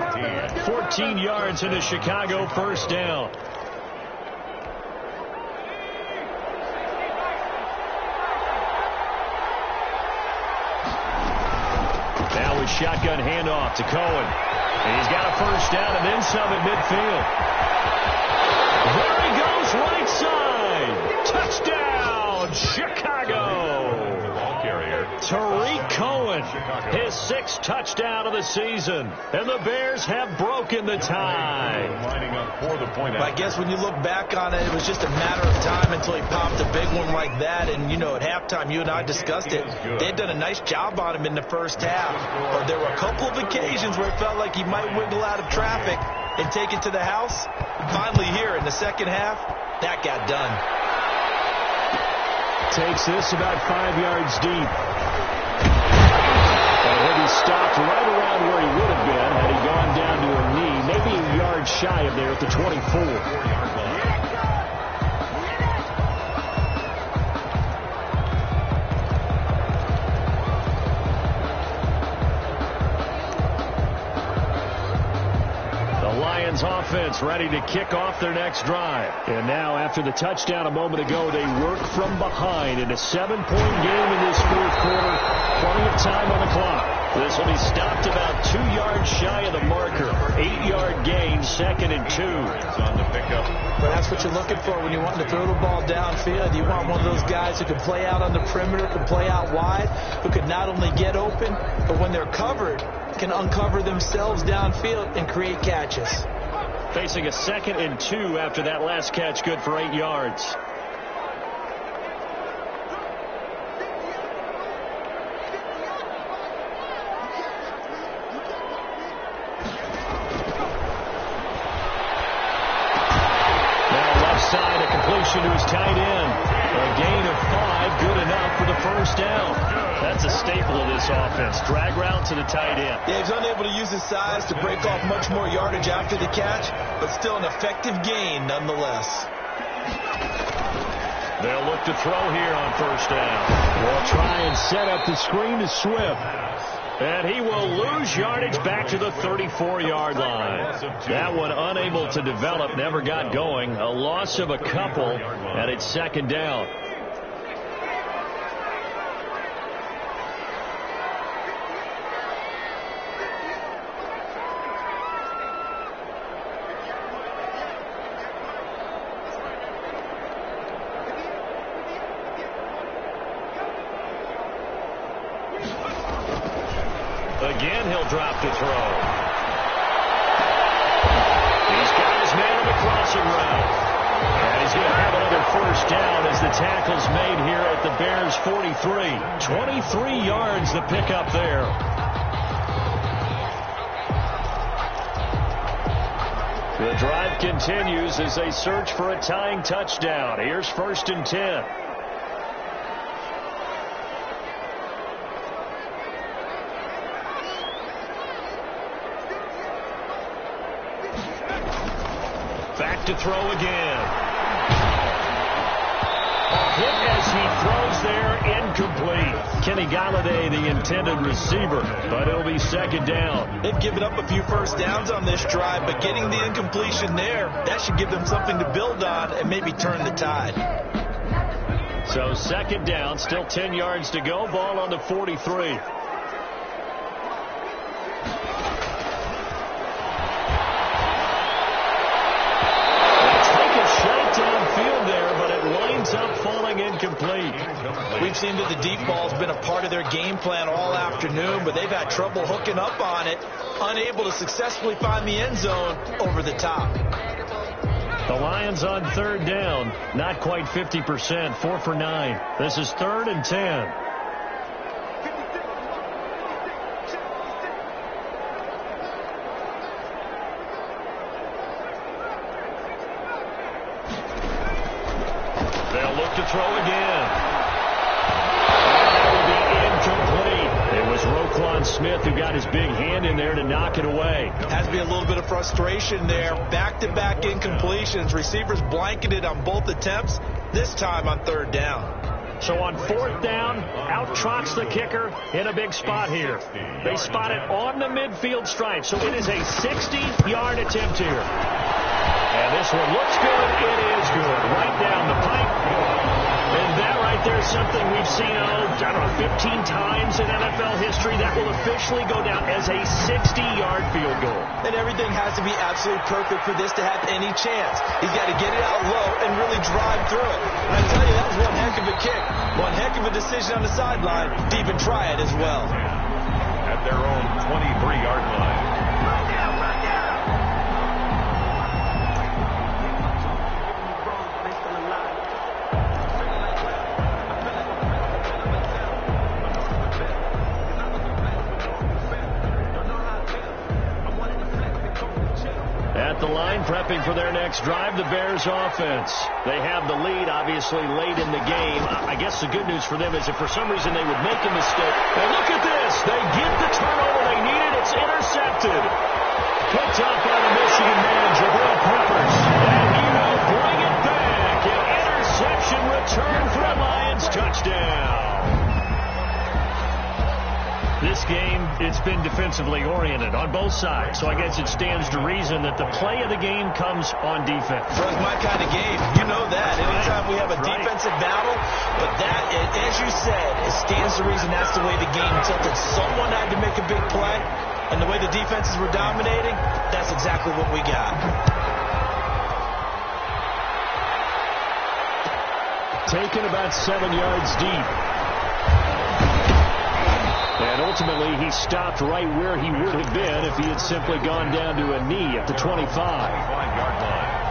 14 yards into Chicago first down. Now with shotgun handoff to Cohen. And he's got a first down and then some at midfield. There he goes, right side. Touchdown, Chicago. Tariq Cohen, his 6th touchdown of the season. And the Bears have broken the tie. I guess when you look back on it, it was just a matter of time until he popped a big one like that. And, you know, at halftime, you and I discussed it. They had done a nice job on him in the first half. But there were a couple of occasions where it felt like he might wiggle out of traffic and take it to the house. Finally here in the second half, that got done. Takes this about 5 yards deep. And he'll be stopped right around where he would have been had he gone down to a knee, maybe a yard shy of there at the 24. Offense ready to kick off their next drive. And now after the touchdown a moment ago, they work from behind in a 7-point game in this fourth quarter. Plenty of time on the clock. This will be stopped about 2 yards shy of the marker. 8-yard gain, 2nd and 2. On the pickup. But that's what you're looking for when you want to throw the ball downfield. You want one of those guys who can play out on the perimeter, can play out wide, who can not only get open, but when they're covered, can uncover themselves downfield and create catches. Facing a 2nd and 2 after that last catch, good for 8 yards. Side, a completion to his tight end. A gain of 5, good enough for the first down. That's a staple of this offense. Drag route to the tight end. Yeah, he's unable to use his size to break off much more yardage after the catch, but still an effective gain nonetheless. They'll look to throw here on first down. They'll try and set up the screen to Swift. And he will lose yardage back to the 34-yard line. That one unable to develop, never got going. A loss of a couple, and it's 2nd down. Again, he'll drop to throw. He's got his man on the crossing route. And he's going to have another first down as the tackle's made here at the Bears' 43. 23 yards the pickup there. The drive continues as they search for a tying touchdown. Here's 1st and 10. Back to throw again. A hit as he throws there, incomplete. Kenny Galladay, the intended receiver, but it'll be 2nd down. They've given up a few first downs on this drive, but getting the incompletion there, that should give them something to build on and maybe turn the tide. So 2nd down, still 10 yards to go, ball on the 43. Up falling incomplete. We've seen that the deep ball's been a part of their game plan all afternoon, but they've had trouble hooking up on it, unable to successfully find the end zone over the top. The Lions on 3rd down. Not quite 50%. 4 for 9. This is 3rd and 10. They'll look to throw again. That will be incomplete. It was Roquan Smith who got his big hand in there to knock it away. Has to be a little bit of frustration there. Back-to-back incompletions. Receivers blanketed on both attempts, this time on 3rd down. So on 4th down, out trots the kicker in a big spot here. They spot it on the midfield stripe, so it is a 60-yard attempt here. And this one looks good. It is good. Right down the pipe. And that right there is something we've seen, I don't know, 15 times in NFL history. That will officially go down as a 60-yard field goal. And everything has to be absolutely perfect for this to have any chance. He's got to get it out low and really drive through it. And I tell you, that was one heck of a kick. One heck of a decision on the sideline to even try it as well. At their own 23-yard line. At the line, prepping for their next drive, the Bears offense. They have the lead, obviously, late in the game. I guess the good news for them is if for some reason they would make a mistake. And look at this. They get the turnover they needed. It's intercepted. Picked up by the Michigan man, Jabril Peppers. And he will bring it back. An interception return for a Lions touchdown. This game, it's been defensively oriented on both sides, so I guess it stands to reason that the play of the game comes on defense. That's my kind of game. You know that. Anytime we have a defensive battle, but that, as you said, it stands to reason that's the way the game tilted. Someone had to make a big play, and the way the defenses were dominating, that's exactly what we got. Taken about 7 yards deep. And ultimately, he stopped right where he would have been if he had simply gone down to a knee at the 25. 25-yard line.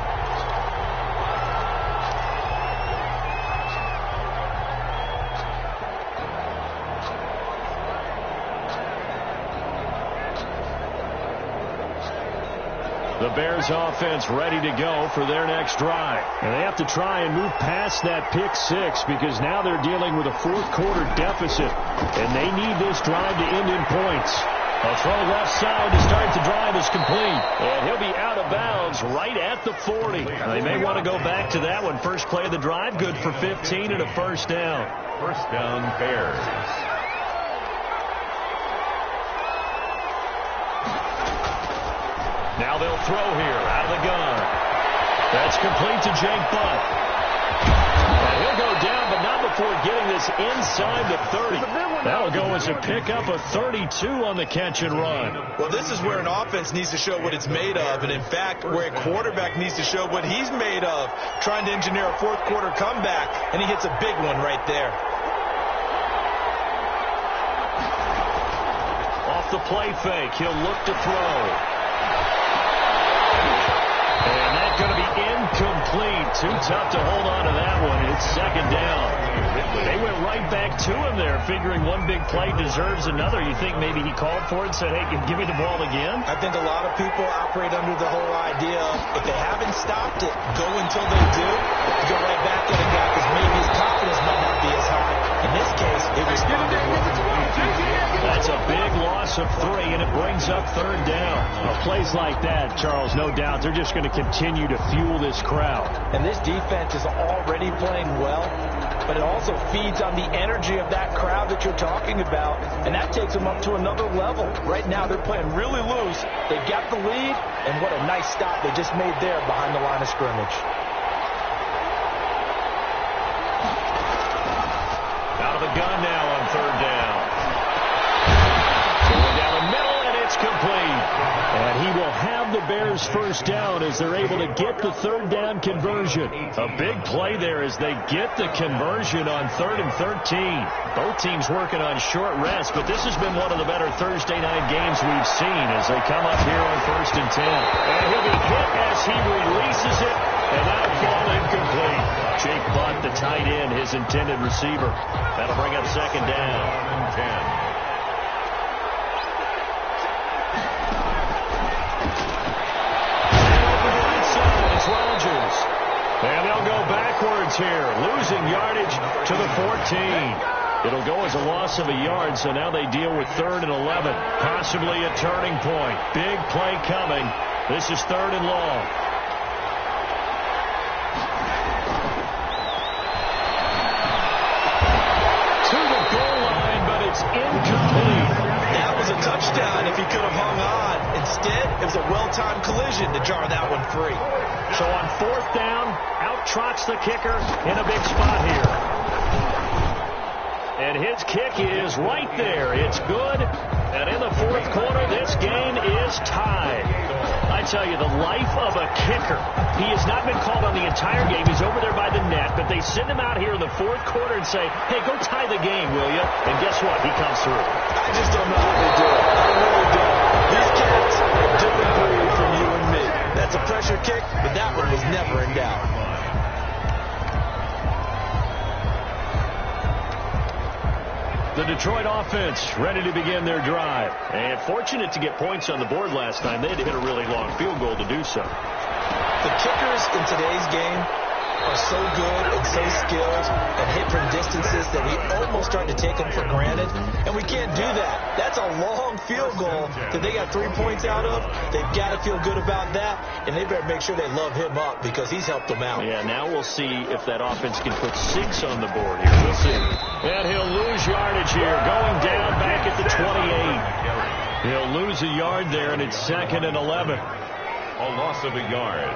The Bears offense ready to go for their next drive. And they have to try and move past that pick six because now they're dealing with a fourth-quarter deficit. And they need this drive to end in points. A throw left side to start the drive is complete. And he'll be out of bounds right at the 40. They may want to go back to that one. First play of the drive, good for 15 and a first down. First down, Bears. Now they'll throw here out of the gun. That's complete to Jake Butt. And he'll go down, but not before getting this inside the 30. That'll go as a pickup of 32 on the catch and run. Well, this is where an offense needs to show what it's made of. And, in fact, where a quarterback needs to show what he's made of, trying to engineer a fourth-quarter comeback, and he hits a big one right there. Off the play fake, he'll look to throw. And that's going to be incomplete. Too tough to hold on to that one. It's second down. They went right back to him there, figuring one big play deserves another. You think maybe he called for it and said, hey, give me the ball again? I think a lot of people operate under the whole idea of if they haven't stopped it, go until they do. Go right back at a guy because maybe his confidence might not be as high. In this case, it was That's a big loss of 3, and it brings up third down. Plays like that, Charles, no doubt, they're just going to continue to fuel this crowd. And this defense is already playing well, but it also feeds on the energy of that crowd that you're talking about, and that takes them up to another level. Right now, they're playing really loose. They got the lead, and what a nice stop they just made there behind the line of scrimmage. Out of the gun now on third down. Going down the middle, and it's complete. And he will have the Bears first down as they're able to get the third down conversion. A big play there as they get the conversion on 3rd and 13. Both teams working on short rest, but this has been one of the better Thursday night games we've seen as they come up here on 1st and 10. And he'll be hit as he releases it. And that ball incomplete. Jake Butt, the tight end, his intended receiver. That'll bring up second down. 10. Rodgers. And they'll go backwards here, losing yardage to the 14. It'll go as a loss of a yard, so now they deal with 3rd and 11. Possibly a turning point. Big play coming. This is 3rd and long. To the goal line, but it's incomplete. That was a touchdown if he could have hung on. Instead, it was a well-timed collision to jar that one free. So on 4th down, out trots the kicker in a big spot here. And his kick is right there. It's good. And in the 4th quarter, this game is tied. I tell you, the life of a kicker. He has not been called on the entire game. He's over there by the net. But they send him out here in the 4th quarter and say, hey, go tie the game, will you? And guess what? He comes through. I just don't know how they do it. I really don't. These cats are a different breed from you and me. That's a pressure kick, but that one was never in doubt. The Detroit offense ready to begin their drive. And fortunate to get points on the board last time. They had to hit a really long field goal to do so. The kickers in today's game are so good and so skilled and hit from distances that we almost start to take them for granted. And we can't do that. That's a long field goal that they got 3 points out of. They've got to feel good about that. And they better make sure they love him up because he's helped them out. Yeah, now we'll see if that offense can put 6 on the board here. We'll see. And he'll lose yardage here. Going down back at the 28. He'll lose a yard there, and it's 2nd and 11. A loss of a yard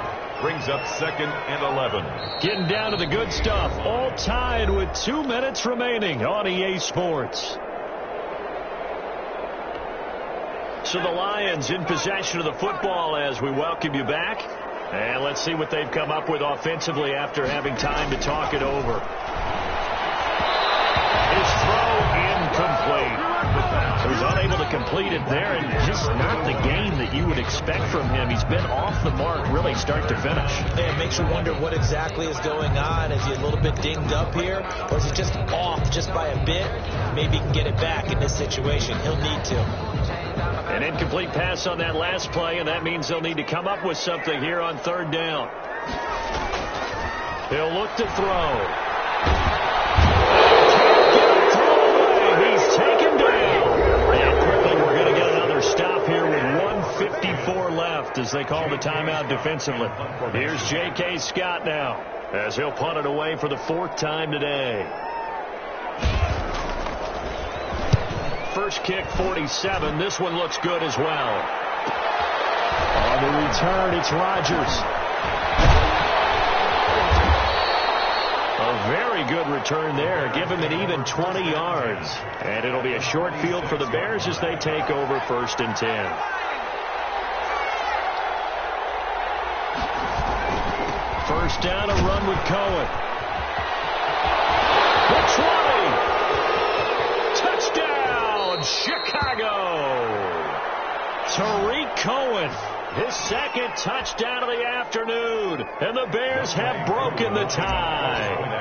brings up 2nd and 11. Getting down to the good stuff. All tied with 2 minutes remaining on EA Sports. So the Lions in possession of the football as we welcome you back. And let's see what they've come up with offensively after having time to talk it over. His throw incomplete. He was unable to complete it there, and just not the game that you would expect from him. He's been off the mark really start to finish. Yeah, it makes you wonder what exactly is going on. Is he a little bit dinged up here, or is he just off just by a bit? Maybe he can get it back in this situation. He'll need to. An incomplete pass on that last play, and that means they'll need to come up with something here on 3rd down. He'll look to throw. He's taken down. And quickly we're going to get another stop here with 1:54 left as they call the timeout defensively. Here's J.K. Scott now as he'll punt it away for the 4th time today. First kick, 47. This one looks good as well. On the return, it's Rodgers. A very good return there. Give him an even 20 yards. And it'll be a short field for the Bears as they take over 1st and 10. First down, a run with Cohen. The 20. Touchdown, Chicago. Tariq Cohen. His 2nd touchdown of the afternoon. And the Bears have broken the tie.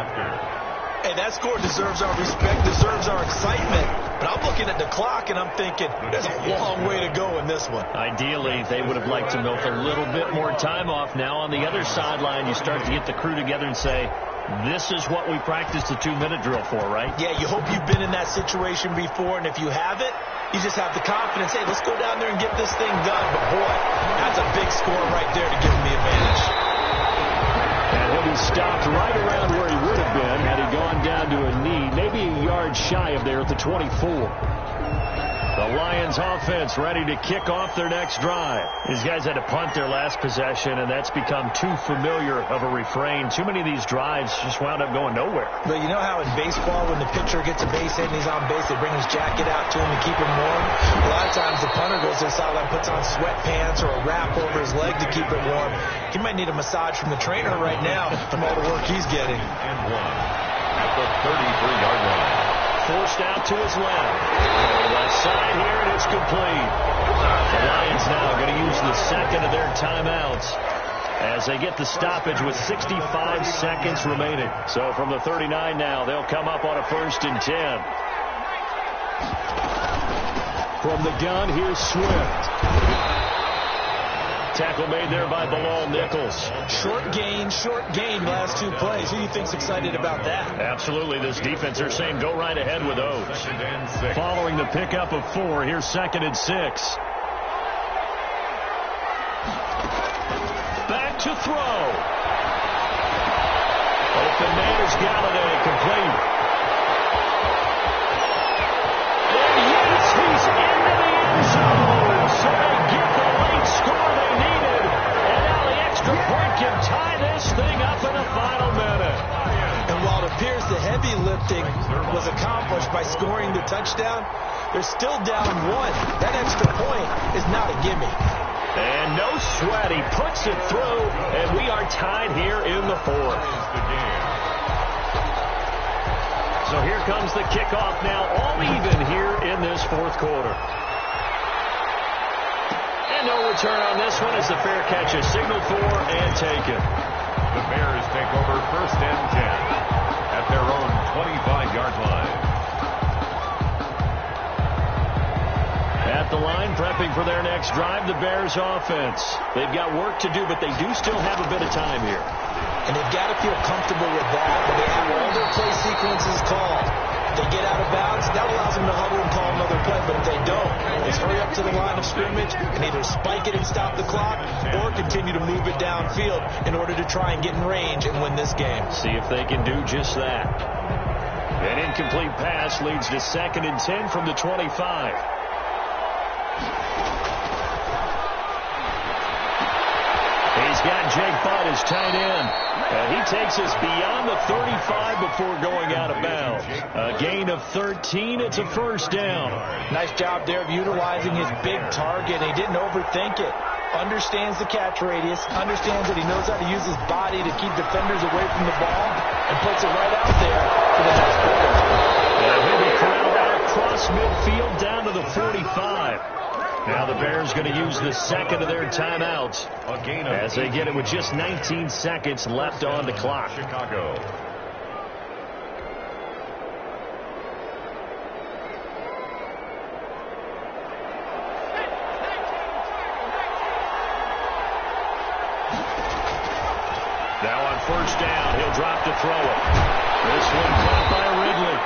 Hey, that score deserves our respect, deserves our excitement. But I'm looking at the clock and I'm thinking, there's a long way to go in this one. Ideally, they would have liked to milk a little bit more time off. Now on the other sideline, you start to get the crew together and say, this is what we practiced the 2-minute drill for, right? Yeah, you hope you've been in that situation before, and if you haven't, you just have the confidence, hey, let's go down there and get this thing done. But, boy, that's a big score right there to give him the advantage. And he'll be stopped right around where he would have been had he gone down to a knee, maybe a yard shy of there at the 24. The Lions offense ready to kick off their next drive. These guys had to punt their last possession, and that's become too familiar of a refrain. Too many of these drives just wound up going nowhere. But you know how in baseball, when the pitcher gets a base hit and he's on base, they bring his jacket out to him to keep him warm? A lot of times the punter goes to the sideline, puts on sweatpants or a wrap over his leg to keep it warm. He might need a massage from the trainer right now from all the work he's getting. And 1 at the 33-yard line. Forced out to his left. Left side here, and it's complete. The Lions now going to use the 2nd of their timeouts as they get the stoppage with 65 seconds remaining. So from the 39 now, they'll come up on a 1st and 10. From the gun, here's Swift. Tackle made there by Bilal Nichols. Short gain last 2 plays. Who do you think's excited about that? Absolutely. This defense, they're saying go right ahead with those. Following the pickup of 4, here's 2nd and 6. Back to throw. Open man is Galladay, complete. And yes, he's into the end zone. So they get the late score they needed. And now the extra point can tie this thing up in the final minute. And while it appears the heavy lifting was accomplished by scoring the touchdown, they're still down 1. That extra point is not a gimme. And no sweat. He puts it through, and we are tied here in the 4th. So here comes the kickoff now, all even here in this 4th quarter. And no return on this one as the fair catch is signaled for and taken. The Bears take over 1st and 10 at their own 25-yard line. At the line, prepping for their next drive, the Bears offense. They've got work to do, but they do still have a bit of time here. And they've got to feel comfortable with that when they have all their play sequences called. If they get out of bounds, that allows them to huddle and call another play. But if they don't, always hurry up to the line of scrimmage and either spike it and stop the clock or continue to move it downfield in order to try and get in range and win this game. See if they can do just that. An incomplete pass leads to 2nd and 10 from the 25. He's got Jake Butt as tight end. And he takes us beyond the 35 before going out of bounds. A gain of 13. It's a 1st down. Nice job there of utilizing his big target. He didn't overthink it. Understands the catch radius. Understands that he knows how to use his body to keep defenders away from the ball. And puts it right out there for the next player. And he'll be corralled out across midfield down to the 45. Now the Bears going to use the 2nd of their timeouts as they get it with just 19 seconds left on the clock. Chicago. Now on 1st down, he'll drop to throw it. This one caught by Ridley.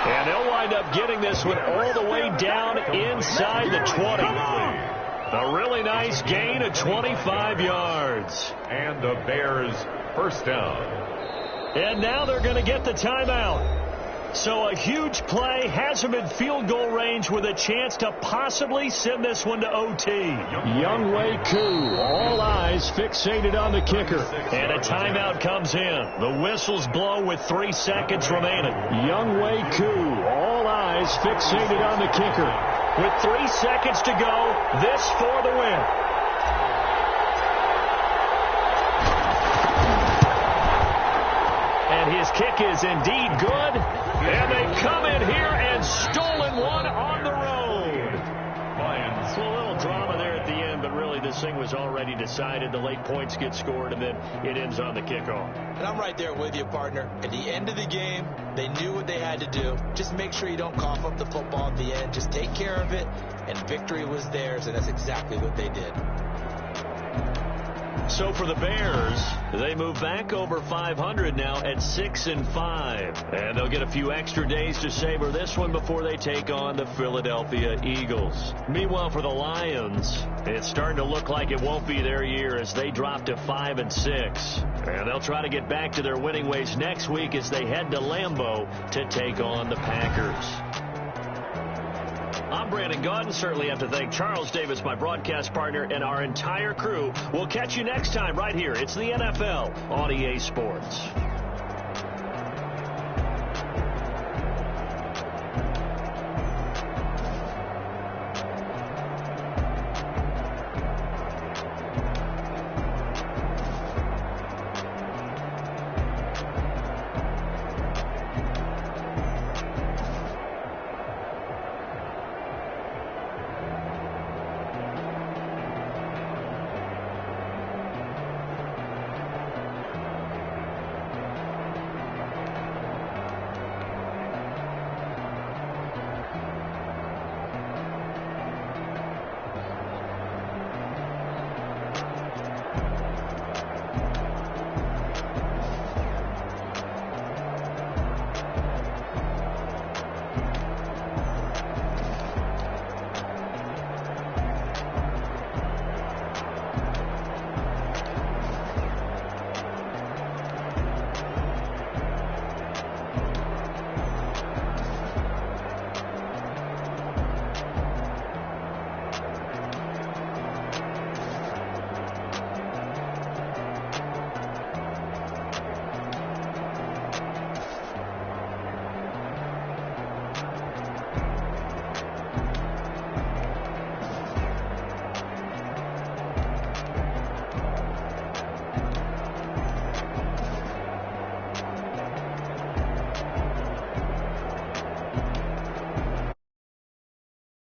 And they'll wind up getting this one all the way down inside the 20. A really nice gain of 25 yards. And the Bears 1st down. And now they're going to get the timeout. So a huge play has them in field goal range with a chance to possibly send this one to OT. Younghoe Koo, all eyes fixated on the kicker. And a timeout comes in. The whistles blow with 3 seconds remaining. Younghoe Koo, all eyes fixated on the kicker. With 3 seconds to go, this for the win. And his kick is indeed good. And they come in here and stolen one on the road. So a little drama there at the end, but really this thing was already decided. The late points get scored, and then it ends on the kickoff. And I'm right there with you, partner. At the end of the game, they knew what they had to do. Just make sure you don't cough up the football at the end. Just take care of it, and victory was theirs, and that's exactly what they did. So for the Bears, they move back over 500 now at 6-5. And they'll get a few extra days to savor this one before they take on the Philadelphia Eagles. Meanwhile, for the Lions, it's starting to look like it won't be their year as they drop to 5-6. And they'll try to get back to their winning ways next week as they head to Lambeau to take on the Packers. I'm Brandon Gaudin. Certainly have to thank Charles Davis, my broadcast partner, and our entire crew. We'll catch you next time right here. It's the NFL on EA Sports.